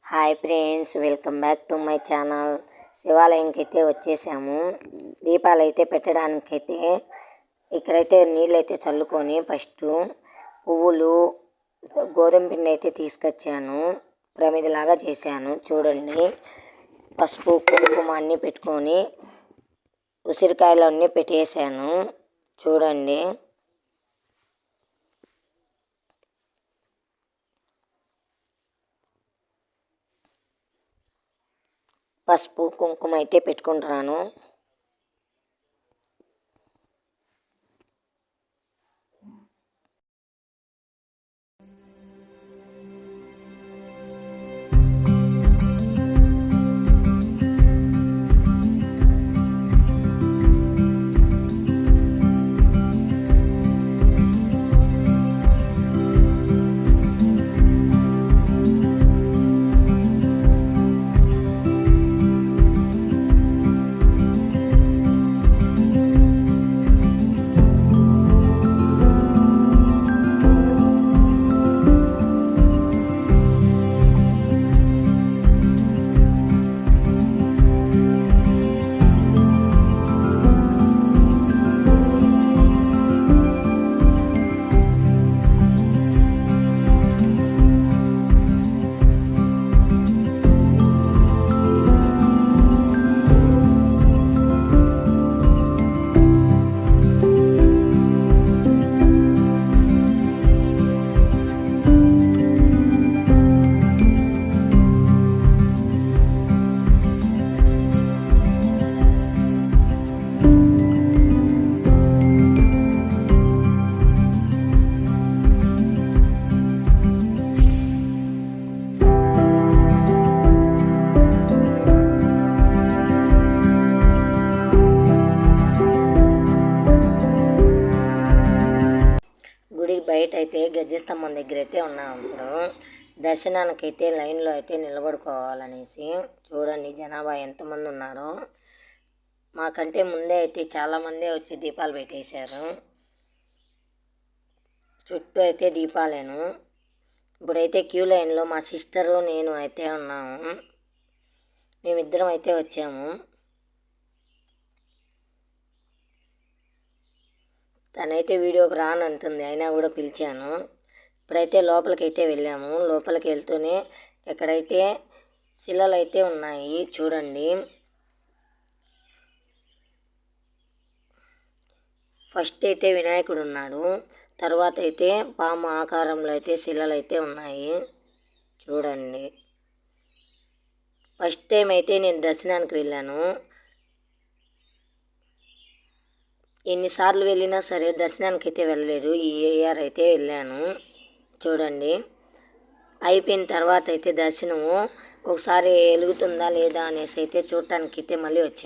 Hi friends, welcome back to my channel. శివాలయంకి అయితే వచ్చేసాము. దీపాలు అయితే పెట్టడానికైతే ఇక్కడైతే నీళ్ళు అయితే చల్లుకొని ఫస్ట్ పువ్వులు గోధుమ పిండి అయితే తీసుకొచ్చాను. ప్రమిదిలాగా చేశాను. చూడండి, పసుపు కుంకుమ అన్నీ పెట్టుకొని ఉసిరికాయలు అన్నీ పెట్టేశాను. చూడండి, పసుపు కుంకుమ అయితే పెట్టుకుంటున్నాను. బయట అయితే గజ్జి స్తంభం దగ్గర అయితే ఉన్నాం. ఇప్పుడు దర్శనానికి అయితే లైన్లో అయితే నిలబడుకోవాలనేసి చూడండి జనాభా ఎంతమంది ఉన్నారో. మాకంటే ముందే అయితే చాలామందే వచ్చి దీపాలు పెట్టేశారు. చుట్టూ అయితే దీపాలేను. ఇప్పుడైతే క్యూ లైన్లో మా సిస్టరు నేను అయితే ఉన్నాము. మేమిద్దరం అయితే వచ్చాము. తనైతే వీడియోకి రానంటుంది, అయినా కూడా పిలిచాను. ఇప్పుడైతే లోపలికైతే వెళ్ళాము. లోపలికి వెళ్తూనే ఎక్కడైతే శిలలు అయితే ఉన్నాయి చూడండి. ఫస్ట్ అయితే వినాయకుడు ఉన్నాడు, తర్వాత అయితే పాము ఆకారంలో అయితే శిలలు అయితే ఉన్నాయి చూడండి. ఫస్ట్ టైం అయితే నేను దర్శనానికి వెళ్ళాను. ఎన్నిసార్లు వెళ్ళినా సరే దర్శనానికి అయితే వెళ్ళలేదు. ఈ ఇయర్ అయితే వెళ్ళాను. చూడండి, అయిపోయిన తర్వాత అయితే దర్శనము ఒకసారి వెలుగుతుందా లేదా అనేసి అయితే చూడటానికి అయితే మళ్ళీ వచ్చాను.